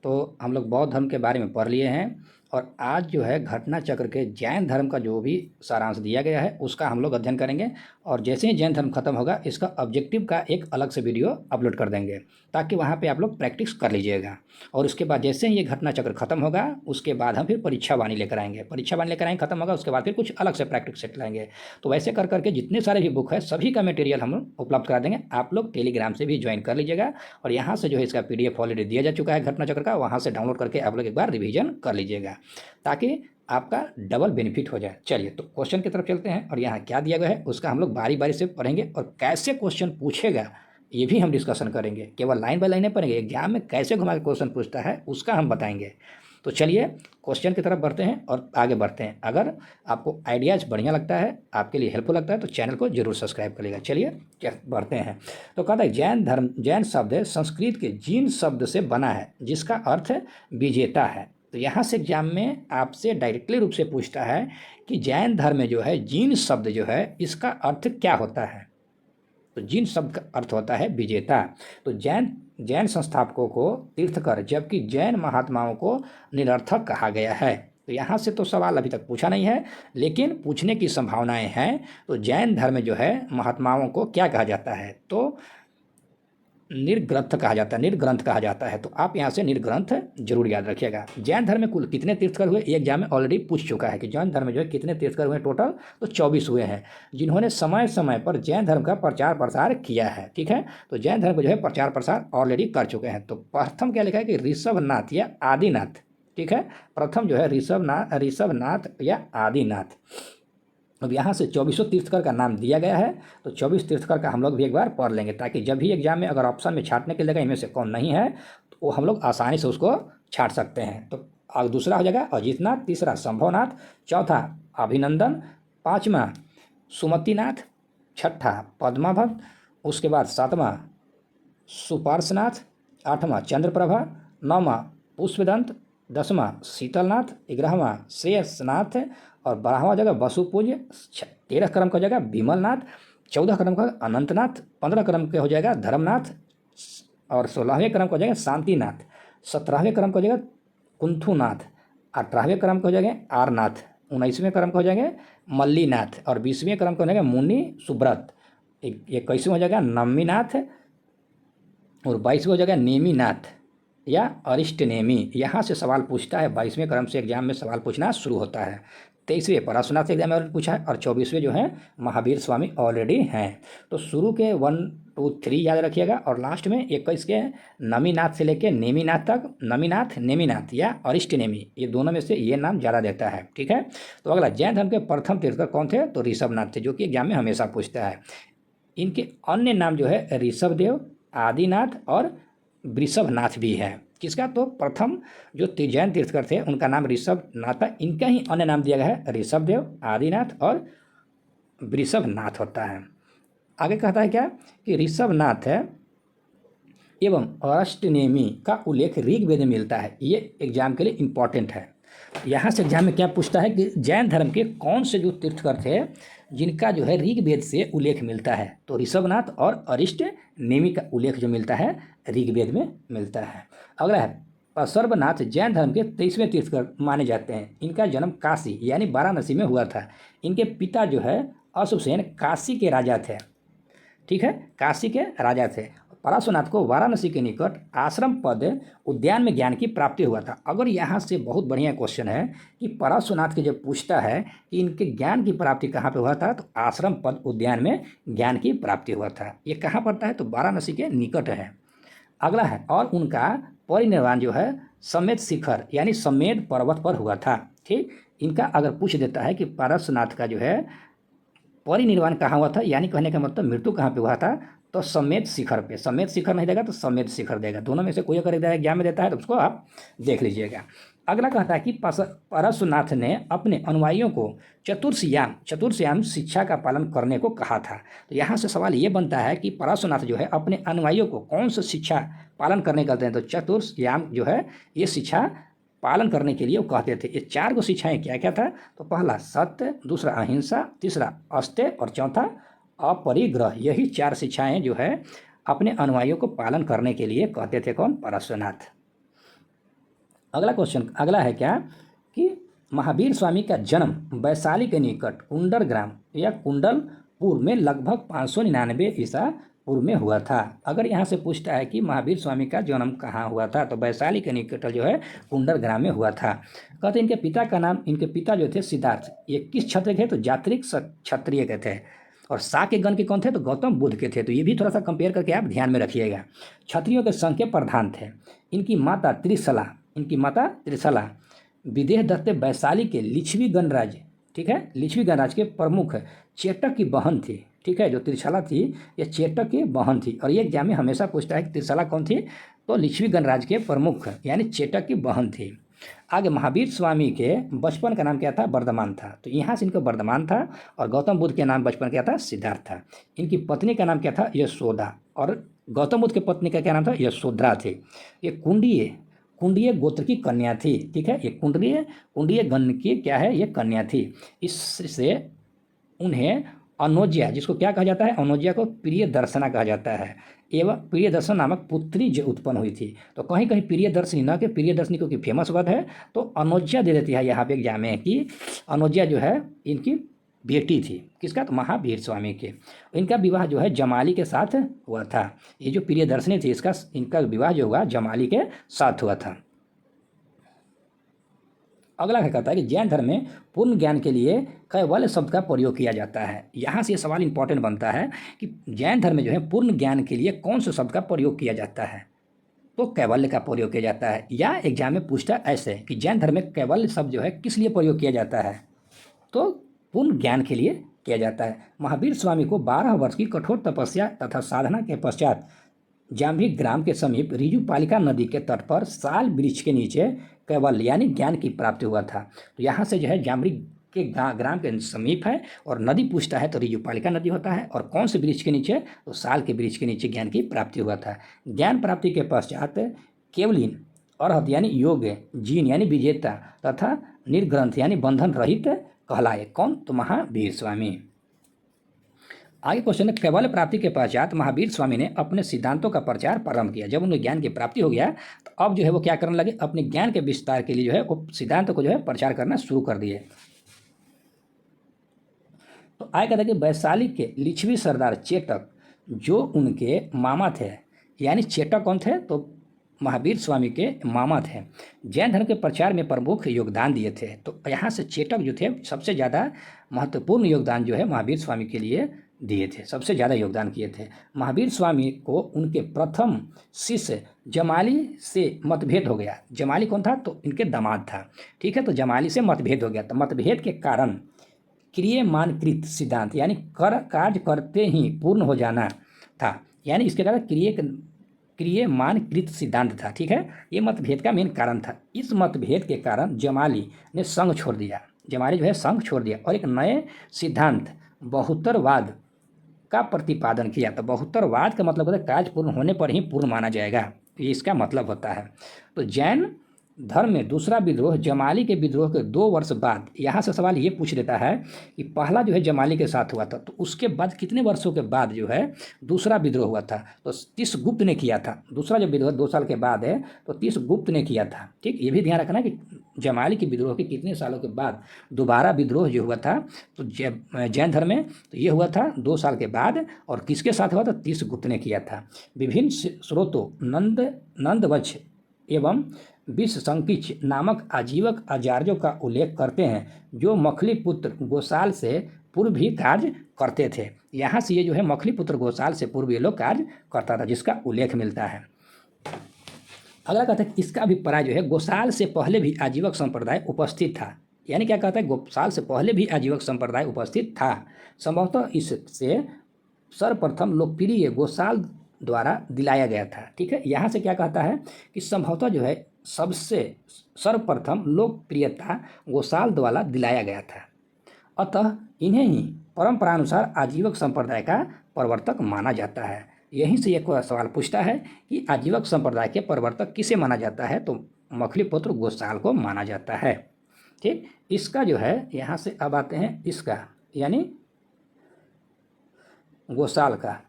तो हम लोग बौद्ध धर्म के बारे में पढ़ लिए हैं और आज जो है घटना चक्र के जैन धर्म का जो भी सारांश दिया गया है उसका हम लोग अध्ययन करेंगे। और जैसे ही जैन धर्म खत्म होगा इसका ऑब्जेक्टिव का एक अलग से वीडियो अपलोड कर देंगे ताकि वहाँ पे आप लोग प्रैक्टिस कर लीजिएगा। और उसके बाद जैसे ही ये घटना चक्र खत्म होगा उसके बाद हम फिर परीक्षा वाणी लेकर आएंगे, खत्म होगा उसके बाद फिर कुछ अलग से प्रैक्टिस सेट लाएंगे। तो वैसे कर करके जितने सारे भी बुक है सभी का मटेरियल हम उपलब्ध करा देंगे। आप लोग टेलीग्राम से भी ज्वाइन कर लीजिएगा और यहाँ से जो है इसका PDF ऑलरेडी दिया जा चुका है घटना चक्र का, वहाँ से डाउनलोड करके आप लोग एक बार रिवीजन कर लीजिएगा ताकि आपका डबल बेनिफिट हो जाए। चलिए तो क्वेश्चन की तरफ चलते हैं और यहाँ क्या दिया गया है उसका हम लोग बारी बारी से पढ़ेंगे और कैसे क्वेश्चन पूछेगा ये भी हम डिस्कशन करेंगे। केवल लाइन बाय लाइन नहीं पढ़ेंगे, एग्जाम में कैसे घुमा के क्वेश्चन पूछता है उसका हम बताएंगे। तो चलिए क्वेश्चन की तरफ बढ़ते हैं और आगे बढ़ते हैं। अगर आपको आइडियाज़ बढ़िया लगता है, आपके लिए हेल्पफुल लगता है तो चैनल को जरूर सब्सक्राइब करिएगा। चलिए बढ़ते हैं। तो कहता है जैन शब्द संस्कृत के जीन शब्द से बना है जिसका अर्थ विजेता है। तो यहाँ से एग्जाम में आपसे डायरेक्टली रूप से पूछता है कि जैन धर्म में जो है जीन शब्द जो है इसका अर्थ क्या होता है। तो जीन शब्द का अर्थ होता है विजेता। तो जैन संस्थापकों को तीर्थकर जबकि जैन महात्माओं को निरर्थक कहा गया है। तो यहाँ से तो सवाल अभी तक पूछा नहीं है लेकिन पूछने की संभावनाएं हैं। तो जैन धर्म में जो है महात्माओं को क्या कहा जाता है, तो निर्ग्रंथ कहा जाता है। तो आप यहाँ से निर्ग्रंथ जरूर याद रखिएगा। जैन धर्म में कुल कितने तीर्थकर हुए, ये एग्जाम में ऑलरेडी पूछ चुका है कि जैन धर्म में जो है कितने तीर्थकर हुए टोटल, तो 24 हुए हैं जिन्होंने समय समय पर जैन धर्म का प्रचार प्रसार किया है। ठीक है, तो जैन धर्म को जो है प्रचार प्रसार ऑलरेडी कर चुके हैं। तो प्रथम क्या लिखा है कि ऋषभनाथ या आदिनाथ। ठीक है, प्रथम जो है ऋषभनाथ या आदिनाथ। अब यहाँ से 24 तीर्थकर का नाम दिया गया है तो 24 तीर्थकर का हम लोग भी एक बार पढ़ लेंगे ताकि जब भी एग्जाम में अगर ऑप्शन में छांटने के लिए इनमें से कौन नहीं है तो वो हम लोग आसानी से उसको छांट सकते हैं। तो दूसरा हो जाएगा अजितनाथ, तीसरा संभवनाथ, चौथा अभिनंदन, पाँचवा सुमतिनाथ, छठा पद्माभक्त, उसके बाद सातवां सुपार्शनाथ, आठवां चंद्रप्रभा, नौवां पुष्पदंत, 10वां शीतलनाथ, 11वां शेषनाथ और 12वां जगह वसुपूज्य, 13 क्रम का हो जाएगा विमलनाथ, 14 क्रम का अनंतनाथ, 15 क्रम के हो जाएगा धर्मनाथ और 16वें क्रम का हो जाएगा शांतिनाथ, 17वें क्रम का हो जाएगा कुंथुनाथ, 18वें क्रम का हो जाएगा आरनाथ, 19वें क्रम का हो जाएंगे मल्लीनाथ और 20वें क्रम का हो जाएगा मुनि सुब्रत, 21वें हो जाएगा नम्मीनाथ और 22वें हो जाएगा नेमीनाथ या अरिष्ट नेमी। यहाँ से सवाल पूछता है 22वें क्रम से एग्जाम में सवाल पूछना शुरू होता है। 23वें पराशुनाथ से एग्जाम में पूछा है और 24वें जो है महावीर स्वामी ऑलरेडी हैं। तो शुरू के 1 2 3 याद रखिएगा और लास्ट में 21 के नमीनाथ से लेके नेमीनाथ तक, नमीनाथ नेमीनाथ या अरिष्ट नेमी, ये दोनों में से ये नाम ज़्यादा देता है। ठीक है, तो अगला जैन धर्म के प्रथम तीर्थकर कौन थे, तो ऋषभनाथ थे जो कि एग्जाम में हमेशा पूछता है। इनके अन्य नाम जो है ऋषभदेव, आदिनाथ और वृषभनाथ भी है। किसका, तो प्रथम जो जैन तीर्थकर थे उनका नाम ऋषभनाथ था, इनका ही अन्य नाम दिया गया है ऋषभदेव, आदिनाथ और वृषभनाथ होता है। आगे कहता है क्या कि ऋषभनाथ है एवं अष्टनेमी का उल्लेख ऋग्वेद में मिलता है। ये एग्जाम के लिए इम्पॉर्टेंट है। यहाँ से एग्जाम में क्या पूछता है कि जैन धर्म के कौन से जो तीर्थकर थे जिनका जो है ऋग्वेद से उल्लेख मिलता है, तो ऋषभनाथ और अरिष्ट नेमी का उल्लेख जो मिलता है ऋग्वेद में मिलता है। अगला है सर्वनाथ, जैन धर्म के 23वें तीर्थकर माने जाते हैं। इनका जन्म काशी यानी वाराणसी में हुआ था। इनके पिता जो है अशुसेन काशी के राजा थे। ठीक है, काशी के राजा थे। पराशुनाथ को वाराणसी के निकट आश्रम पद उद्यान में ज्ञान की प्राप्ति हुआ था। अगर यहाँ से बहुत बढ़िया क्वेश्चन है कि पराशुनाथ के जब पूछता है कि इनके ज्ञान की प्राप्ति कहाँ पे हुआ था, तो आश्रम पद उद्यान में ज्ञान की प्राप्ति हुआ था। ये कहाँ पड़ता है, तो वाराणसी के निकट है। अगला है और उनका परिनिर्वाण जो है समेत शिखर यानी समेत पर्वत पर हुआ था। ठीक, इनका अगर पूछ देता है कि पराशुनाथ का जो है परिनिर्वाण कहाँ हुआ था, यानी कहने का मतलब मृत्यु कहाँ पे हुआ था, तो समेत शिखर पे। समेत शिखर नहीं देगा तो समेत शिखर देगा, दोनों में से कोई अगर एग्जाम में देता है तो उसको आप देख लीजिएगा। अगला कहता है कि पराशुनाथ ने अपने अनुयायियों को चतुर्श्याम शिक्षा का पालन करने को कहा था। तो यहाँ से सवाल ये बनता है कि पराशुनाथ जो है अपने अनुयायियों को कौन सा शिक्षा पालन करने कहते हैं, तो चतुर्श्याम जो है ये शिक्षा पालन करने के लिए वो कहते थे। ये 4 शिक्षाएं क्या क्या था, तो पहला सत्य, दूसरा अहिंसा, तीसरा अस्त्य और चौथा अपरिग्रह। यही 4 शिक्षाएं जो है अपने अनुयायियों को पालन करने के लिए कहते थे कौन, पराशुनाथ। अगला क्वेश्चन अगला है क्या कि महावीर स्वामी का जन्म वैशाली के निकट कुंडल ग्राम या कुंडलपुर में लगभग 599 ईसा पूर्व में हुआ था। अगर यहाँ से पूछता है कि महावीर स्वामी का जन्म कहाँ हुआ था तो वैशाली के निकट जो है कुंडल ग्राम में हुआ था। कहते इनके पिता का नाम, इनके पिता जो थे सिद्धार्थ, ये किस क्षत्रिय थे तो जात्रिक क्षत्रिय के थे, और सा के गण के कौन थे तो गौतम बुद्ध के थे। तो ये भी थोड़ा सा कंपेयर करके आप ध्यान में रखिएगा। क्षत्रियों के संघ के प्रधान थे। इनकी माता त्रिशला विदेह दत्त वैशाली के लिच्छवी गणराज्य, ठीक है, लिच्छवी गणराज्य के प्रमुख चेटक की बहन थी, ठीक है। जो त्रिशला थी ये चेटक की बहन थी, और ये एग्जाम में हमेशा पूछता है कि त्रिशला कौन थी तो लिच्छवी गणराज्य के प्रमुख यानी चेटक की बहन थी। आगे महावीर स्वामी के बचपन का नाम क्या था वर्धमान था, तो यहाँ से इनका वर्धमान था, और गौतम बुद्ध के नाम बचपन क्या था सिद्धार्थ था। इनकी पत्नी का नाम क्या था यशोदा, और गौतम बुद्ध के पत्नी का क्या नाम था यशोधरा थी। ये कुंडीय गोत्र की कन्या थी, ठीक है। ये कुंडीय गण की क्या है ये कन्या थी। इससे उन्हें अनुज्या, जिसको क्या कहा जाता है अनुज्या को प्रिय दर्शना कहा जाता है, एवं प्रिय दर्शन नामक पुत्री जो उत्पन्न हुई थी। तो कहीं कहीं प्रिय दर्शनी न कि प्रिय दर्शनी क्योंकि फेमस वर्ड है तो अनुज्या दे देती है यहाँ पे एग्जाम में कि अनुज्या जो है इनकी बेटी थी, किसका तो महावीर स्वामी के। इनका विवाह जो है जमाली के साथ हुआ था। ये जो प्रिय दर्शनी थी इनका विवाह जो हुआ जमाली के साथ हुआ था। अगला क्या कहता है कि जैन धर्म में पूर्ण ज्ञान के लिए कैवल्य शब्द का प्रयोग किया जाता है। यहाँ से ये सवाल इंपॉर्टेंट बनता है कि जैन धर्म में जो है पूर्ण ज्ञान के लिए कौन से शब्द का प्रयोग किया जाता है तो कैवल्य का प्रयोग किया जाता है। या एग्जाम में पूछता ऐसे कि जैन धर्म में कैवल्य शब्द जो है किस लिए प्रयोग किया जाता है तो पूर्ण ज्ञान के लिए किया जाता है। महावीर स्वामी को 12 वर्ष की कठोर तपस्या तथा साधना के पश्चात जाम्भी ग्राम के समीप रिजुपालिका नदी के तट पर साल वृक्ष के नीचे कैवल्य यानी ज्ञान की प्राप्ति हुआ था। तो यहाँ से जो है जाम्भी के ग्राम के समीप है, और नदी पूछता है तो रिजुपालिका नदी होता है, और कौन से वृक्ष के नीचे तो साल के वृक्ष के नीचे ज्ञान की प्राप्ति हुआ था। ज्ञान प्राप्ति के पश्चात केवलिन अरहत यानी योग, जीन यानी विजेता तथा निर्ग्रंथ यानी बंधन रहित कहलाए। कौन तो महावीर स्वामी। आगे क्वेश्चन है कैवल्य प्राप्ति के पश्चात महावीर स्वामी ने अपने सिद्धांतों का प्रचार प्रारंभ किया। जब उन्हें ज्ञान की प्राप्ति हो गया तो अब जो है वो क्या करने लगे अपने ज्ञान के विस्तार के लिए जो है वो सिद्धांतों को जो है प्रचार करना शुरू कर दिए। तो आगे कहते हैं कि वैशाली के लिच्छवी सरदार चेटक जो उनके मामा थे, यानी चेटक कौन थे तो महावीर स्वामी के मामा थे, जैन धर्म के प्रचार में प्रमुख योगदान दिए थे। तो यहाँ से चेटक जो थे सबसे ज़्यादा महत्वपूर्ण योगदान जो है महावीर स्वामी के लिए दिए थे, सबसे ज़्यादा योगदान किए थे। महावीर स्वामी को उनके प्रथम शिष्य जमाली से मतभेद हो गया। जमाली कौन था तो इनके दामाद था, ठीक है। तो जमाली से मतभेद हो गया, तो मतभेद के कारण क्रियमानकृत सिद्धांत यानी कार्य करते ही पूर्ण हो जाना था, यानी इसके द्वारा क्रियमानकृत सिद्धांत था, ठीक है। ये मतभेद का मेन कारण था। इस मतभेद के कारण जमाली ने संघ छोड़ दिया, जमाली जो है संघ छोड़ दिया और एक नए सिद्धांत बहुत्तरवाद का प्रतिपादन किया। तो बहुत्तरवाद का मतलब होता है कार्य पूर्ण होने पर ही पूर्ण माना जाएगा, ये इसका मतलब होता है। तो जैन धर्म में दूसरा विद्रोह जमाली के विद्रोह के 2 वर्ष बाद, यहाँ से सवाल ये पूछ देता है कि पहला जो है जमाली के साथ हुआ था तो उसके बाद कितने वर्षों के बाद जो है दूसरा विद्रोह हुआ था तो तीसगुप्त ने किया था। दूसरा जो विद्रोह 2 साल के बाद है तो तीसगुप्त ने किया था, ठीक। ये भी ध्यान रखना कि जमाली के विद्रोह के कितने सालों के बाद दोबारा विद्रोह जो हुआ था तो जैन धर्म में तो ये हुआ था 2 साल के बाद, और किसके साथ हुआ था तीसगुप्त ने किया था। विभिन्न स्रोतों नंदवंश एवं विषसंकिच नामक आजीवक आचार्यों का उल्लेख करते हैं जो मखली पुत्र गोसाल से पूर्व भी कार्य करते थे। यहाँ से ये जो है मखली पुत्र गोसाल से पूर्व ये लोग कार्य करता था, जिसका उल्लेख मिलता है। अगला कहता है कि इसका अभिप्राय जो है गोसाल से पहले भी आजीवक संप्रदाय उपस्थित था। यानी क्या कहता है गोसाल से पहले भी आजीवक संप्रदाय उपस्थित था। संभवतः इससे सर्वप्रथम लोकप्रिय गोसाल द्वारा दिलाया गया था, ठीक है। यहाँ से क्या कहता है कि संभवतः जो है सबसे सर्वप्रथम लोकप्रियता गोसाल द्वारा दिलाया गया था, अतः इन्हें ही परंपरानुसार आजीवक संप्रदाय का प्रवर्तक माना जाता है। यहीं से एक सवाल पूछता है कि आजीवक संप्रदाय के प्रवर्तक किसे माना जाता है तो मखलीपुत्र गोसाल को माना जाता है, ठीक। इसका जो है यहाँ से अब आते हैं इसका यानी गोसाल का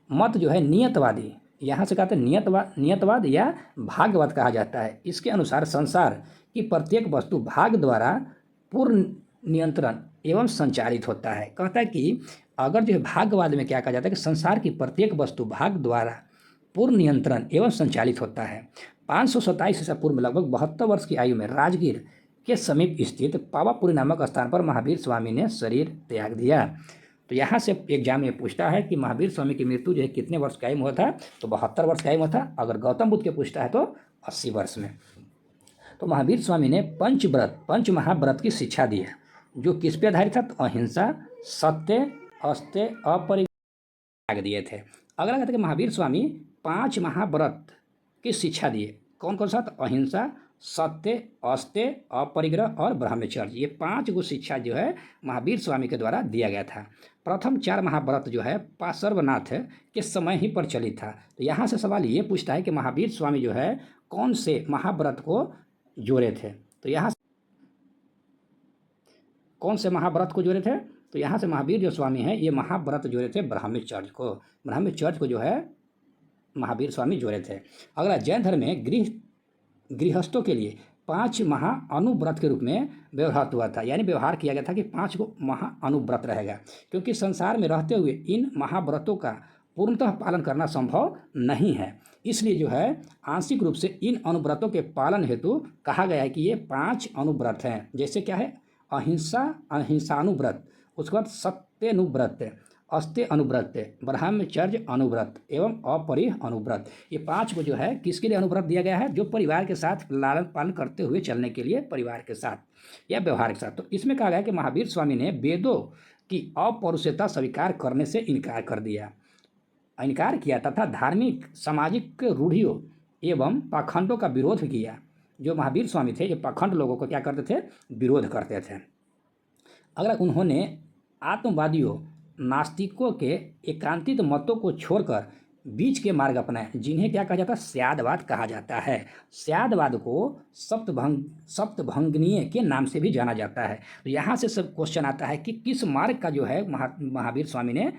मत जो है नियतवादी यहाँ से कहते हैं नियतवाद या भाग्यवाद कहा जाता है। इसके अनुसार संसार की प्रत्येक वस्तु भाग्य द्वारा पूर्ण नियंत्रण एवं संचालित होता है। कहता है कि अगर जो है भाग्यवाद में क्या कहा जाता है कि संसार की प्रत्येक वस्तु भाग्य द्वारा पूर्ण नियंत्रण एवं संचालित होता है। 527 ईसा पूर्व में लगभग 72 वर्ष की आयु में राजगीर के समीप स्थित पावापुरी नामक स्थान पर महावीर स्वामी ने शरीर त्याग दिया। तो यहाँ से एग्जाम में पूछता है कि महावीर स्वामी की मृत्यु जो है कितने वर्ष का आयु में हुआ था, तो 72 वर्ष का आयु में था। अगर गौतम बुद्ध के पूछता है तो 80 वर्ष में। तो महावीर स्वामी ने पंच महाव्रत की शिक्षा दी है, जो किस पे आधारित था, तो अहिंसा, सत्य, अस्त्य, अपरिग्रह दिए थे। अगला कहते हैं कि महावीर स्वामी 5 महाव्रत की शिक्षा दिए। कौन कौन सा, तो अहिंसा, सत्य, अस्त्य, अपरिग्रह और ब्रह्मचर्य। ये 5 गो शिक्षा जो है महावीर स्वामी के द्वारा दिया गया था। प्रथम 4 महाव्रत जो है पार्श्वनाथ के समय ही प्रचलित था। तो यहाँ से सवाल ये पूछता है कि महावीर स्वामी जो है कौन से महाव्रत को जोड़े थे। तो यहाँ कौन से महाव्रत को जोड़े थे, तो यहाँ से महावीर जो स्वामी है ये महाव्रत जोड़े थे ब्रह्मचर्य को। ब्रह्मचर्य को जो है महावीर स्वामी जोड़े थे। अगला, जैन धर्म में गृहस्थों के लिए 5 महाअनुव्रत के रूप में व्यवहार हुआ था, यानी व्यवहार किया गया था कि 5 को महाअनुव्रत रहेगा, क्योंकि संसार में रहते हुए इन महाव्रतों का पूर्णतः पालन करना संभव नहीं है। इसलिए जो है आंशिक रूप से इन अनुव्रतों के पालन हेतु कहा गया है कि ये 5 अनुव्रत हैं। जैसे क्या है, अहिंसानुव्रत, उसके बाद सत्यानुव्रत, अस्त्य अनुव्रत, ब्रह्मचर्य अनुव्रत एवं अपरिग्रह अनुव्रत। ये 5 को जो है किसके लिए अनुव्रत दिया गया है, जो परिवार के साथ लालन पालन करते हुए चलने के लिए, परिवार के साथ या व्यवहार के साथ। तो इसमें कहा गया कि महावीर स्वामी ने वेदों की अपौरुषेयता स्वीकार करने से इनकार किया तथा धार्मिक सामाजिक रूढ़ियों एवं पाखंडों का विरोध किया। जो महावीर स्वामी थे ये पाखंड लोगों को क्या करते थे, विरोध करते थे। अगर उन्होंने आत्मवादियों, नास्तिकों के एकांतित मतों को छोड़कर बीच के मार्ग अपनाए, जिन्हें क्या कहा जाता है, स्यादवाद कहा जाता है। स्यादवाद को सप्तभंगनीय के नाम से भी जाना जाता है। तो यहाँ से सब क्वेश्चन आता है कि किस मार्ग का जो है महावीर स्वामी ने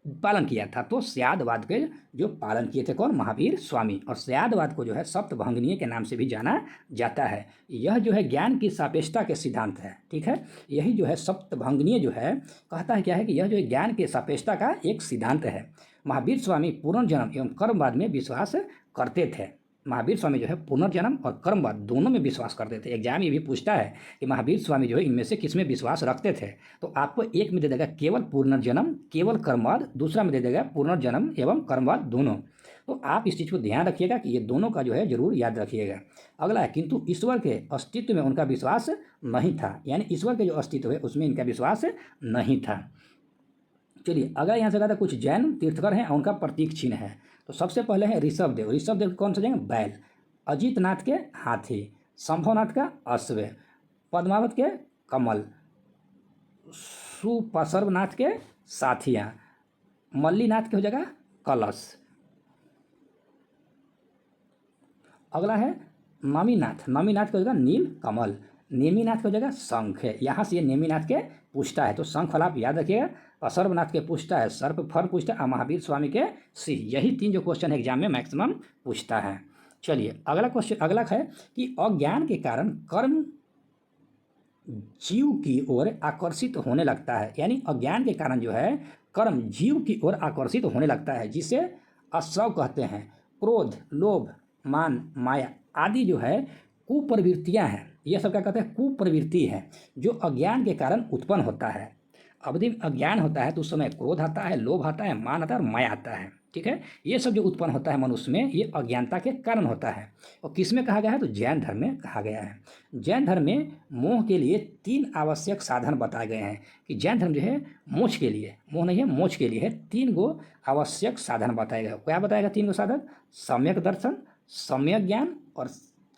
पालन किया था। तो स्यादवाद के जो पालन किए थे कौन, महावीर स्वामी। और स्यादवाद को जो है सप्तभंगनीय के नाम से भी जाना जाता है। यह जो है ज्ञान की सापेक्षता के सिद्धांत है, ठीक है। यही जो है सप्तभंगनीय जो है कहता है क्या है कि यह जो है ज्ञान के सापेक्षता का एक सिद्धांत है। महावीर स्वामी पुनर्जन्म एवं कर्मवाद में विश्वास करते थे। महावीर स्वामी जो है पुनर्जन्म और कर्मवाद दोनों में विश्वास करते थे। एग्जाम ये भी पूछता है कि महावीर स्वामी जो है इनमें से किस में विश्वास रखते थे। तो आपको एक में दे देगा केवल पुनर्जन्म, केवल कर्मवाद, दूसरा में दे देगा पुनर्जन्म एवं कर्मवाद दोनों। तो आप इस चीज़ को ध्यान रखिएगा कि ये दोनों का जो है जरूर याद रखिएगा। अगला है, किंतु ईश्वर के अस्तित्व में उनका विश्वास नहीं था, यानी ईश्वर के जो अस्तित्व है उसमें इनका विश्वास नहीं था। चलिए अगला यहाँ से कहता है कुछ जैन तीर्थकर हैं, उनका प्रतीक चिन्ह है। तो सबसे पहले है ऋषभदेव। ऋषभदेव कौन सा जाएंगे, बैल। अजीतनाथ के हाथी, शंभवनाथ का अश्व, पद्मावत के कमल, सुपसर्वनाथ के साथियाँ, मल्लीनाथ के हो जाएगा कलश। अगला है नमीनाथ। नमीनाथ का हो जाएगा नील कमल। नेमीनाथ का हो जाएगा शंख है। यहाँ से ये नेमीनाथ के पूछता है तो शंख फल आप याद रखिएगा। सर्वनाथ के पूछता है, सर्प फल पूछता है, महावीर स्वामी के सिंह। यही 3 जो क्वेश्चन एग्जाम में मैक्सिमम पूछता है। चलिए अगला क्वेश्चन अगला है कि अज्ञान के कारण कर्म जीव की ओर आकर्षित होने लगता है, यानी अज्ञान के कारण जो है कर्म जीव की ओर आकर्षित होने लगता है, जिसे अश्रव कहते हैं। क्रोध, लोभ, मान, माया आदि जो है कुप्रवृत्तियां हैं। ये सब क्या कहते हैं, कुप्रवृत्ति है जो अज्ञान के कारण उत्पन्न होता है। अवधि अज्ञान होता है तो उस समय क्रोध आता है, लोभ आता है, मान आता है और माया आता है, ठीक है। ये सब जो उत्पन्न होता है मनुष्य में ये अज्ञानता के कारण होता है। और किस में कहा गया है, तो जैन धर्म में कहा गया है। जैन धर्म में मोह के लिए 3 आवश्यक साधन बताए गए हैं कि जैन धर्म जो है मोक्ष के लिए, मोह नहीं है मोक्ष के लिए है, 3 गो आवश्यक साधन बताए गए। क्या बताएगा 3 गो साधन, सम्यक दर्शन, सम्यक ज्ञान और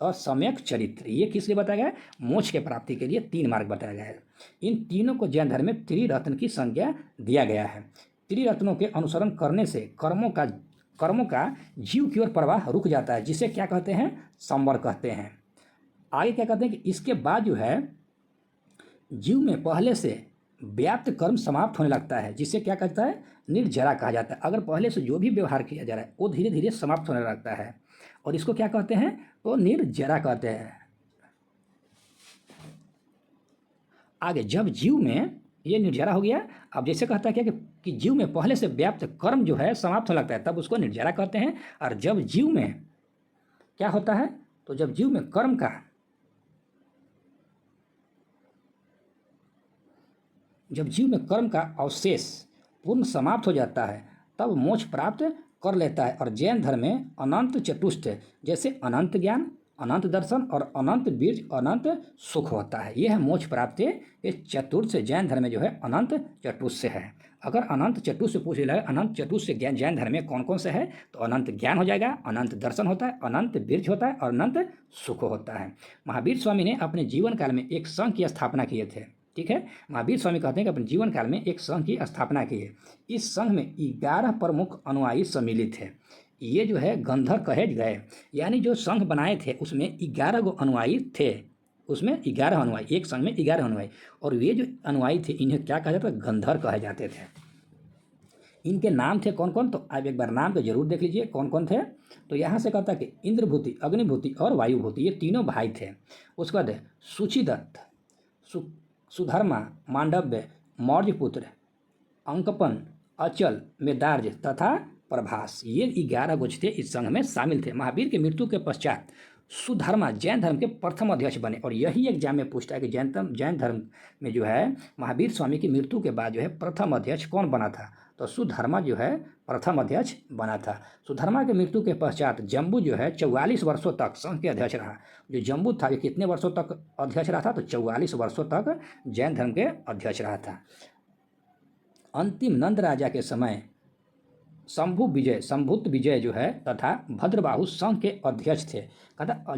सम्यक चरित्र। ये किस लिए बताया गया है, मोक्ष के प्राप्ति के लिए 3 मार्ग बताया गया है। इन तीनों को जैन धर्म में त्रिरत्न की संज्ञा दिया गया है। त्रिरत्नों के अनुसरण करने से कर्मों का जीव की ओर प्रवाह रुक जाता है, जिसे क्या कहते हैं, संवर कहते हैं। आगे क्या कहते हैं कि इसके बाद जो है जीव में पहले से व्याप्त कर्म समाप्त होने लगता है, जिसे क्या कहता है, निर्जरा कहा जाता है। अगर पहले से जो भी व्यवहार किया जा रहा है वो धीरे धीरे समाप्त होने लगता है, और इसको क्या कहते हैं, तो निर्जरा कहते हैं। आगे जब जीव में ये निर्जरा हो गया, अब जैसे कहता है क्या कि जीव में पहले से व्याप्त कर्म जो है समाप्त होने लगता है, तब उसको निर्जरा कहते हैं। और जब जीव में क्या होता है, तो जब जीव में कर्म का अवशेष पूर्ण समाप्त हो जाता है, तब मोक्ष प्राप्त कर लेता है। और जैन धर्म में अनंत चतुष्ट, जैसे अनंत ज्ञान, अनंत दर्शन और अनंत बीज, अनंत सुख होता है। यह है मोक्ष प्राप्ति। इस चतुर्थ जैन धर्म में जो है अनंत चतुष्ट है। अगर अनंत चतुष्ट पूछ लिया अनंत चतुष्ट ज्ञान जैन धर्म में कौन कौन से है, तो अनंत ज्ञान हो जाएगा, अनंत दर्शन होता है, अनंत बीज होता है और अनंत सुख होता है। महावीर स्वामी ने अपने जीवन काल में एक संघ की स्थापना किए थे। ठीक है, महावीर स्वामी कहते हैं कि अपने जीवन काल में एक संघ की स्थापना की है। इस संघ में 11 प्रमुख अनुयायी सम्मिलित थे। ये जो है गंधर कहे गए, यानी जो संघ बनाए थे उसमें 11 गो अनुयायी थे। उसमें 11 अनुयायी, एक संघ में 11 अनुयायी, और ये जो अनुयायी थे इन्हें क्या कहा जाता है, गंधर कहे जाते थे। इनके नाम थे कौन कौन, तो आप एक बार नाम तो जरूर देख लीजिए कौन कौन थे। तो यहाँ से कहता है कि इंद्रभूति, अग्निभूति और वायुभूति, ये तीनों भाई थे। उसके बाद सुचिदत्त, सुधर्मा, मांडव्य, मौर्यपुत्र, अंकपन, अचल, मेदार्ज तथा प्रभास, ये 11 गोच थे इस संघ में शामिल थे। महावीर की मृत्यु के पश्चात सुधर्मा जैन धर्म के प्रथम अध्यक्ष बने। और यही एग्जाम में पूछता है कि जैन धर्म में जो है महावीर स्वामी की मृत्यु के बाद जो है प्रथम अध्यक्ष कौन बना था, तो सुधर्मा जो है प्रथम अध्यक्ष बना था। सुधर्मा की मृत्यु के पश्चात जम्बू जो है 44 वर्षों तक संघ के अध्यक्ष रहा। जो जम्बू था ये कितने वर्षों तक अध्यक्ष रहा था, तो 44 वर्षों तक जैन धर्म के अध्यक्ष रहा था। अंतिम नंद राजा के समय संभुत विजय जो है तथा भद्रबाहु संघ के अध्यक्ष थे। कहता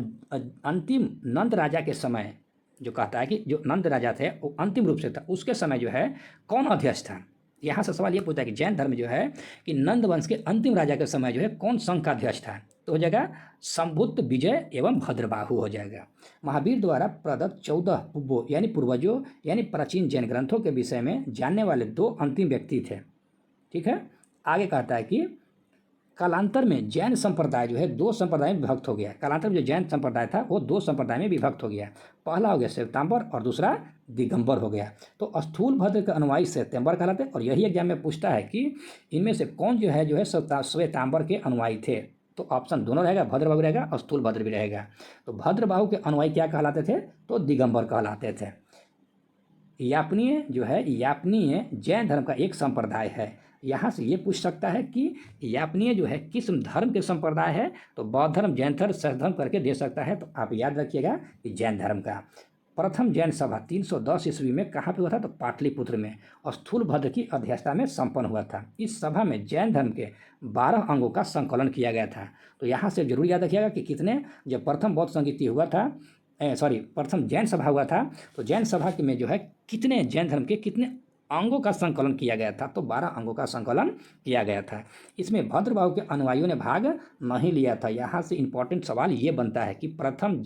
अंतिम नंद राजा के समय, जो कहता है कि जो नंद राजा थे वो अंतिम रूप से था, उसके समय जो है कौन अध्यक्ष था। यहाँ से सवाल ये पूछता है कि जैन धर्म जो है कि नंद वंश के अंतिम राजा के समय जो है कौन संघ का अध्यक्ष था, तो हो जाएगा संभुत विजय एवं भद्रबाहु हो जाएगा। महावीर द्वारा प्रदत्त 14 पुब्बो यानी पूर्वजों यानी प्राचीन जैन ग्रंथों के विषय में जानने वाले 2 अंतिम व्यक्ति थे। ठीक है, आगे कहता है कि कालांतर में जैन संप्रदाय जो है 2 संप्रदाय में विभक्त हो गया। कालांतर में जो जैन संप्रदाय था वो 2 संप्रदाय में विभक्त हो गया। पहला हो गया श्वेतांबर और दूसरा दिगंबर हो गया। तो स्थूल भद्र के अनुयायी श्वेतांबर कहलाते हैं। और यही एग्जाम में पूछता है कि इनमें से कौन जो है श्वेतांबर के अनुयायी थे, तो ऑप्शन दोनों रहेगा, भद्रबाहु रहेगा और स्थूल भद्र भी रहेगा। तो भद्रबाहु के अनुयायी क्या कहलाते थे, तो दिगंबर कहलाते थे। यापनीय जो है यापनीय जैन धर्म का एक संप्रदाय है। यहाँ से ये पूछ सकता है कि यापनीय जो है किस धर्म के संप्रदाय है, तो बौद्ध धर्म, जैन धर्म, शैव धर्म करके दे सकता है। तो आप याद रखिएगा कि जैन धर्म का प्रथम जैन सभा 310 ईस्वी में कहाँ पे हुआ था, तो पाटलिपुत्र में स्थूल भद्र की अध्यक्षता में संपन्न हुआ था। इस सभा में जैन धर्म के 12 अंगों का संकलन किया गया था। तो यहाँ से जरूर याद रखिएगा कि कितने, जब प्रथम बौद्ध संगीति हुआ था, प्रथम जैन सभा हुआ था, तो जैन सभा में जो है कितने जैन धर्म के कितने अंगों का संकलन किया गया था, तो 12 अंगों का संकलन किया गया था। इसमें भद्रबाहु के अनुयायियों ने भाग नहीं लिया था। यहाँ से इंपॉर्टेंट सवाल ये बनता है कि प्रथम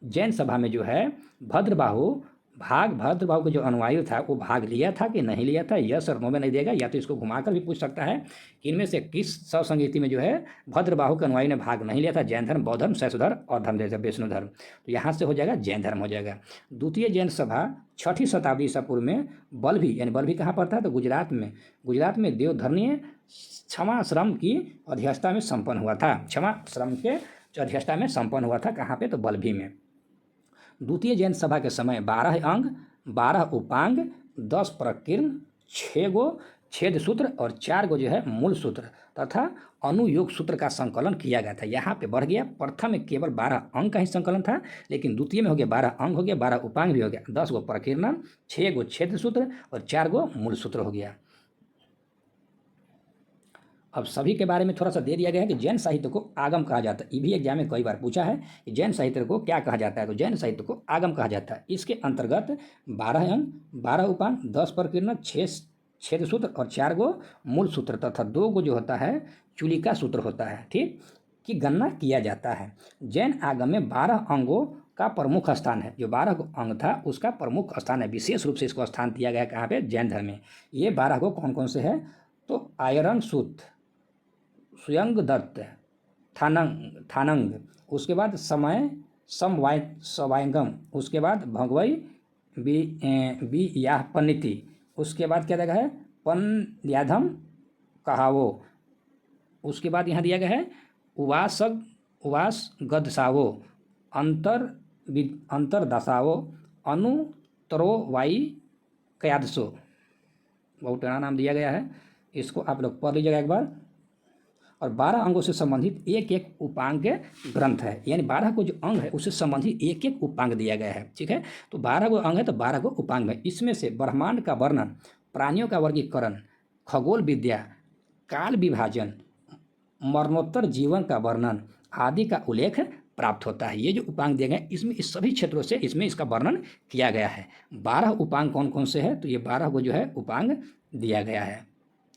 जैन सभा में जो है भद्रबाहु का जो अनुयायी था वो भाग लिया था कि नहीं लिया था, यस और नो में नहीं देगा। या तो इसको घुमाकर भी पूछ सकता है कि इनमें से किस शव संगीति में जो है भद्रबाहु के अनुयायी ने भाग नहीं लिया था, जैन धर्म, बौद्ध धर्म, शैव धर्म और धर्म जैसे वैष्णव धर्म। तो यहाँ से हो जाएगा जैन धर्म हो जाएगा। द्वितीय जैन सभा 6ठी शताब्दी ईसा पूर्व में बल्भी, यानी बल्भी कहाँ पड़ता है, तो गुजरात में देवधर्मीय क्षमाश्रम की अध्यक्षता में संपन्न हुआ था। क्षमाश्रम के अध्यक्षता में संपन्न हुआ था, कहाँ पे, तो बल्भी में। द्वितीय जैन सभा के समय 12 अंग, 12 उपांग, 10 प्रकीर्ण, 6 गो छेद सूत्र और 4 गो जो है मूल सूत्र तथा अनुयोग सूत्र का संकलन किया गया था। यहाँ पे बढ़ गया। प्रथम में केवल 12 अंग का ही संकलन था, लेकिन द्वितीय में हो गया 12 अंग हो गया, 12 उपांग भी हो गया, 10 गो प्रकीर्ण, 6 गो छेद सूत्र और 4 गो मूल सूत्र हो गया। अब सभी के बारे में थोड़ा सा दे दिया गया है कि जैन साहित्य को आगम कहा जाता है। ये भी एग्जाम में कई बार पूछा है कि जैन साहित्य को क्या कहा जाता है, तो जैन साहित्य को आगम कहा जाता है। इसके अंतर्गत 12 अंग, 12 उपांग, 10 प्रकीर्ण, 6 छेद सूत्र और 4 गो मूल सूत्र तथा 2 गो जो होता है चुलिका सूत्र होता है, ठीक, की गणना किया जाता है। जैन आगम में 12 अंगों का प्रमुख स्थान है। जो 12 अंग था उसका प्रमुख स्थान है, विशेष रूप से इसको स्थान दिया गया है कहाँ पे, जैन धर्म में। ये 12 को कौन कौन से है, तो आयरन सूत, सुयंग दत्त, थानंग, उसके बाद समय सवायंगम, उसके बाद भगवई बी याह पन्निति, उसके बाद क्या दिया गया है, पन्याधम कहावो, उसके बाद यहाँ दिया गया है उवास गदसावो, अंतरदशावो, अनुतरो वाई कयादसो। बहुत टेढ़ा नाम दिया गया है, इसको आप लोग पढ़ लीजिएगा एक बार। और 12 अंगों से संबंधित एक एक उपांग ग्रंथ है, यानी 12 को जो अंग है उससे संबंधित एक एक उपांग दिया गया है। ठीक है, तो 12 को अंग है तो 12 को उपांग है। इसमें से ब्रह्मांड का वर्णन, प्राणियों का वर्गीकरण, खगोल विद्या, काल विभाजन, मरणोत्तर जीवन का वर्णन आदि का उल्लेख प्राप्त होता है। ये जो उपांग दिए गए इसमें इस सभी क्षेत्रों से इसमें इसका वर्णन किया गया है। 12 उपांग कौन कौन से है, तो ये 12 को जो है उपांग दिया गया है।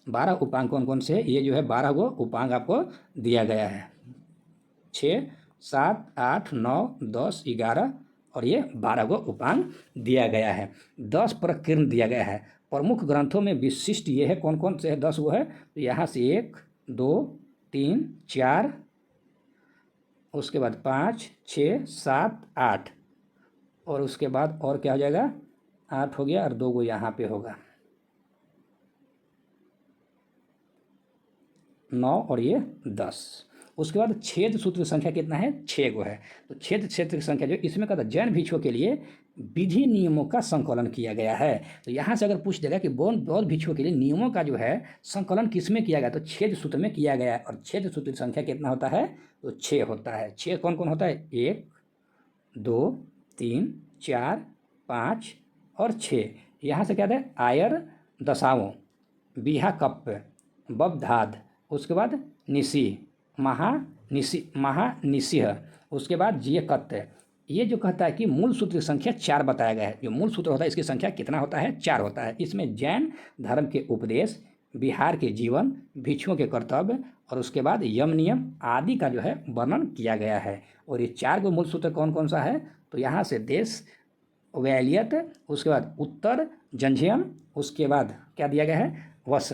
12 उपांग कौन कौन से है, ये जो है 12 को उपांग आपको दिया गया है। 6, 7, 8, 9, 10, 11 और ये 12 को उपांग दिया गया है। 10 प्रकीर्ण दिया गया है। प्रमुख ग्रंथों में विशिष्ट ये है, कौन कौन से है, 10 वो है। तो यहाँ से 1, 2, 3, 4, उसके बाद 5, 6, 7, 8 और उसके बाद और क्या हो जाएगा, 8 हो गया और 2 को यहाँ पे होगा 9 और ये 10। उसके बाद छेद सूत्र की संख्या कितना है, 6 को है। तो छेद क्षेत्र की संख्या जो इसमें कहता है जैन भिक्षुओं के लिए विधि नियमों का संकलन किया गया है। तो यहाँ से अगर पूछ देगा कि बौद्ध भिक्षुओं के लिए नियमों का जो है संकलन किस में किया गया, तो छेद सूत्र में किया गया है। और छेद सूत्र की संख्या कितना होता है, तो 6 होता है। 6 कौन कौन होता है, 1, 2, 3, 4, 5 और 6। यहाँ से क्या है, आयर दशाओं, बीहा कप्प, बबधाद, उसके बाद निसी, महानिसिह, उसके बाद जियकत्त। ये जो कहता है कि मूल सूत्र की संख्या 4 बताया गया है। जो मूल सूत्र होता है इसकी संख्या कितना होता है, 4 होता है। इसमें जैन धर्म के उपदेश, बिहार के जीवन, भिक्षुओं के कर्तव्य और उसके बाद यम नियम आदि का जो है वर्णन किया गया है। और ये 4 को मूल सूत्र कौन कौन सा है, तो यहाँ से देश वैलियत, उसके बाद उत्तर जंझियम, उसके बाद क्या दिया गया है, वस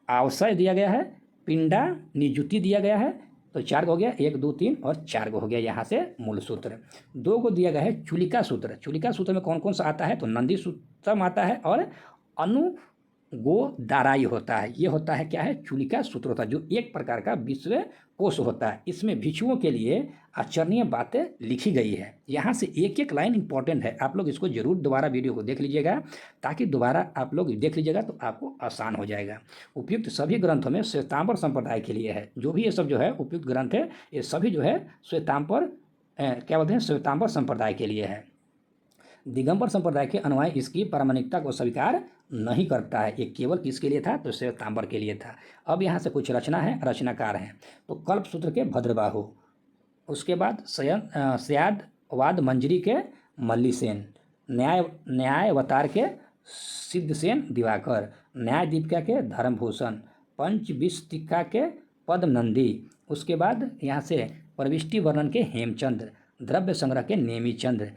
आवश्य दिया गया है, पिंडा निजुति दिया गया है। तो 4 को हो गया, 1, 2, 3 और 4 को हो गया यहाँ से मूल सूत्र। 2 को दिया गया है चुलिका सूत्र। चुलिका सूत्र में कौन कौन सा आता है, तो नंदी सूत्रम आता है और अनुगोदाराई होता है। ये होता है क्या है, चुलिका सूत्र होता है, जो एक प्रकार का विश्व कोश होता है। इसमें भिक्षुओं के लिए आचरणीय बातें लिखी गई है। यहाँ से एक एक लाइन इंपॉर्टेंट है, आप लोग इसको जरूर दोबारा वीडियो को देख लीजिएगा, ताकि दोबारा आप लोग देख लीजिएगा तो आपको आसान हो जाएगा। उपयुक्त सभी ग्रंथों में श्वेतांबर संप्रदाय के लिए है। जो भी ये सब जो है उपयुक्त ग्रंथ है, ये सभी जो है श्वेतांबर क्या बोलते हैं, श्वेतांबर संप्रदाय के लिए है। दिगंबर संप्रदाय के अनुयायी इसकी प्रामाणिकता को स्वीकार नहीं करता है। ये केवल किसके लिए था, तो श्वेतांबर के लिए था। अब यहाँ से कुछ रचना है, रचनाकार हैं। तो कल्पसूत्र के भद्रबाहु, उसके बाद स्यादवाद मंजरी के मल्लीसेन, न्यायावतार के सिद्धसेन दिवाकर, न्याय दीपिका के धर्मभूषण, पंचविस्तिका के पद्मनंदी, उसके बाद यहाँ से प्रविष्टि वर्णन के हेमचंद्र, द्रव्य संग्रह के नेमीचंद्र,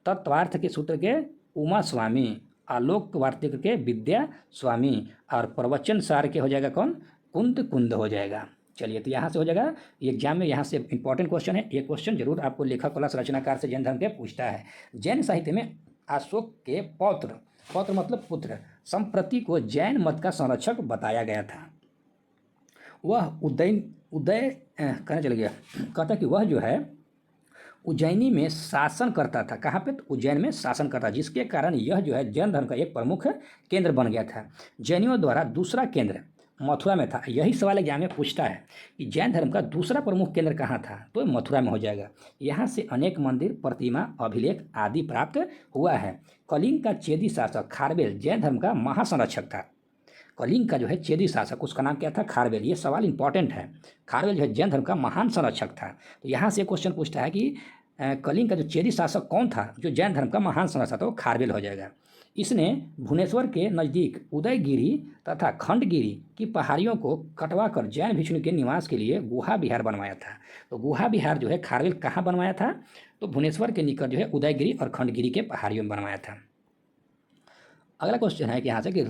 तत्वार्थ के सूत्र के उमा स्वामी, आलोक वार्तिक के विद्या स्वामी और प्रवचन सार के हो जाएगा कौन, कुंद हो जाएगा। चलिए, तो यहाँ से हो जाएगा। एग्जाम में यहाँ से इंपॉर्टेंट क्वेश्चन है, एक क्वेश्चन जरूर आपको लेखक प्लस रचनाकार से जैन धर्म के पूछता है। जैन साहित्य में अशोक के पौत्र मतलब पुत्र संप्रति को जैन मत का संरक्षक बताया गया था। वह उदय कहने चल गया, कहता कि वह जो है उज्जैनी में शासन करता था। कहाँ पे, तो उज्जैन में शासन करता, जिसके कारण यह जो है जैन धर्म का एक प्रमुख केंद्र बन गया था। जैनियों द्वारा दूसरा केंद्र मथुरा में था। यही सवाल एग्जाम में पूछता है कि जैन धर्म का दूसरा प्रमुख केंद्र कहाँ था, तो मथुरा में हो जाएगा। यहाँ से अनेक मंदिर, प्रतिमा, अभिलेख आदि प्राप्त हुआ है। कलिंग का चेदी शासक खारवेल जैन धर्म का महासंरक्षक था। कलिंग का जो है चेदी शासक, उसका नाम क्या था, खारवेल। ये सवाल इंपॉर्टेंट है। खारवेल जो है जैन धर्म का महान संरक्षक था। तो यहाँ से क्वेश्चन पूछता है कि कलिंग का जो चेदी शासक कौन था जो जैन धर्म का महान समर्थक था, वो खारवेल हो जाएगा। इसने भुवनेश्वर के नज़दीक उदयगिरी तथा खंडगिरी की पहाड़ियों को कटवा कर जैन भिक्षुओं के निवास के लिए गुहा विहार बनवाया था। तो गुहा विहार जो है खारवेल कहाँ बनवाया था? तो भुवनेश्वर के निकट जो है उदयगिरी और खंडगिरी के पहाड़ियों में बनवाया था। अगला क्वेश्चन है कि यहाँ से कि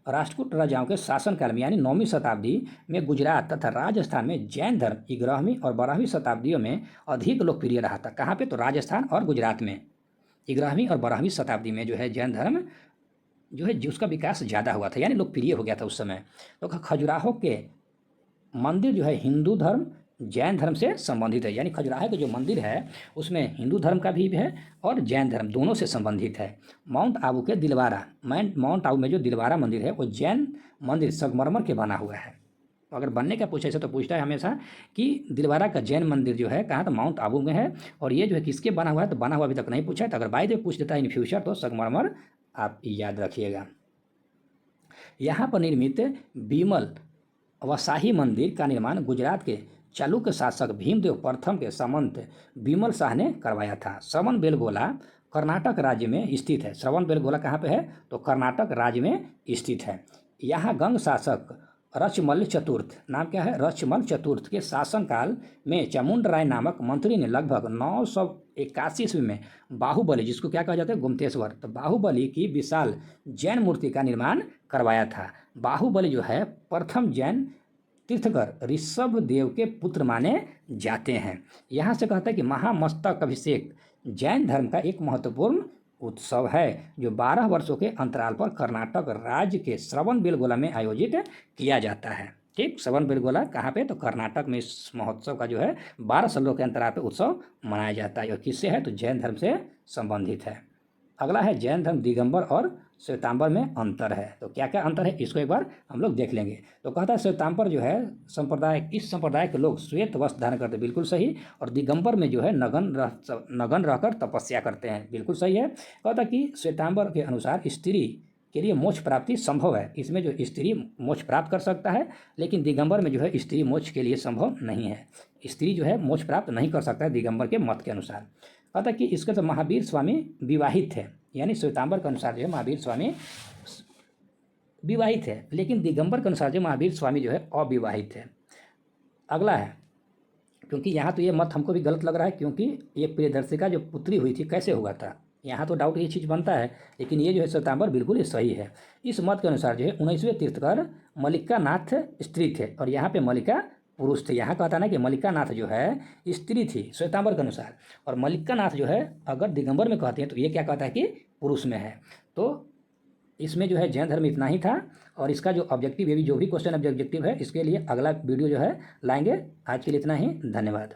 राष्ट्रकूट राजाओं के शासनकाल में यानी 9वीं शताब्दी में गुजरात तथा राजस्थान में जैन धर्म 11वीं और 12वीं शताब्दियों में अधिक लोकप्रिय रहा था। कहाँ पे? तो राजस्थान और गुजरात में 11वीं और 12वीं शताब्दी में जो है जैन धर्म जो है उसका विकास ज़्यादा हुआ था, यानी लोकप्रिय हो गया था उस समय। तो खजुराहो के मंदिर जो है हिंदू धर्म जैन धर्म से संबंधित है, यानी खजुराहो के जो मंदिर है उसमें हिंदू धर्म का भी है और जैन धर्म दोनों से संबंधित है। माउंट आबू के दिलवारा माउंट आबू में जो दिलवारा मंदिर है वो जैन मंदिर संगमरमर के बना हुआ है। तो अगर बनने का पूछे तो पूछता है हमेशा कि दिलवारा का जैन मंदिर जो है कहाँ? तो माउंट आबू में है। और ये जो है किसके बना हुआ है? तो बना हुआ अभी तक नहीं पूछा है, तो अगर बाय द वे पूछ देता है इन फ्यूचर तो संगमरमर आप याद रखिएगा। यहाँ पर निर्मित बीमल व शाही मंदिर का निर्माण गुजरात के चालुक्य शासक भीमदेव प्रथम के सामंत बीमल शाह ने करवाया था। श्रवण बेलगोला कर्नाटक राज्य में स्थित है। श्रवण बेलगोला कहाँ पे है? तो कर्नाटक राज्य में स्थित है। यहाँ गंग शासक रचमल चतुर्थ, नाम क्या है? रचमल चतुर्थ के शासनकाल में चामुंड राय नामक मंत्री ने लगभग 981 ईस्वी में बाहुबली, जिसको क्या कहा जाता है? गुमतेश्वर, तो बाहुबली की विशाल जैन मूर्ति का निर्माण करवाया था। बाहुबली जो है प्रथम जैन तीर्थकर ऋषभ देव के पुत्र माने जाते हैं। यहाँ से कहता है कि महामस्तक अभिषेक जैन धर्म का एक महत्वपूर्ण उत्सव है जो 12 वर्षों के अंतराल पर कर्नाटक राज्य के श्रवण बेलगोला में आयोजित किया जाता है। ठीक, श्रवण बेलगोला कहाँ पे? तो कर्नाटक में इस महोत्सव का जो है 12 सालों के अंतराल पर उत्सव मनाया जाता है। और किससे है? तो जैन धर्म से संबंधित है। अगला है जैन धर्म दिगंबर और श्वेतांबर में अंतर है। तो क्या क्या अंतर है इसको एक बार हम लोग देख लेंगे। तो कहता है श्वेतांबर जो है संप्रदाय, इस संप्रदाय के लोग श्वेत वस्त्र धारण करते हैं, बिल्कुल सही। और दिगंबर में जो है नगन रहकर तपस्या करते हैं, बिल्कुल सही है। कहता कि श्वेतांबर के अनुसार स्त्री के लिए मोक्ष प्राप्ति संभव है, इसमें जो स्त्री मोक्ष प्राप्त कर सकता है, लेकिन दिगंबर में जो है स्त्री मोक्ष के लिए संभव नहीं है। स्त्री जो है मोक्ष प्राप्त नहीं कर सकता है दिगंबर के मत के अनुसार। कहता कि इसके तो महावीर स्वामी विवाहित है, यानी श्वेतांबर के अनुसार जो है महावीर स्वामी विवाहित है, लेकिन दिगंबर के अनुसार जो महावीर स्वामी जो है अविवाहित है। अगला है, क्योंकि यहाँ तो ये मत हमको भी गलत लग रहा है, क्योंकि ये प्रियदर्शिका जो पुत्री हुई थी कैसे हुआ था, यहाँ तो डाउट ये चीज़ बनता है, लेकिन ये जो है श्वेतांबर बिल्कुल ही सही है। इस मत के अनुसार जो है 19वें तीर्थकर मल्लिका नाथ स्त्री थे और यहाँ पे मल्लिका पुरुष थे। यहाँ कहता ना कि मल्लिका नाथ जो है स्त्री थी श्वेतांबर के अनुसार, और मल्लिका नाथ जो है अगर दिगंबर में कहते हैं तो ये क्या कहता है कि पुरुष में है। तो इसमें जो है जैन धर्म इतना ही था। और इसका जो ऑब्जेक्टिव, ये भी जो भी क्वेश्चन ऑब्जेक्टिव है, इसके लिए अगला वीडियो जो है लाएंगे। आज के लिए इतना ही, धन्यवाद।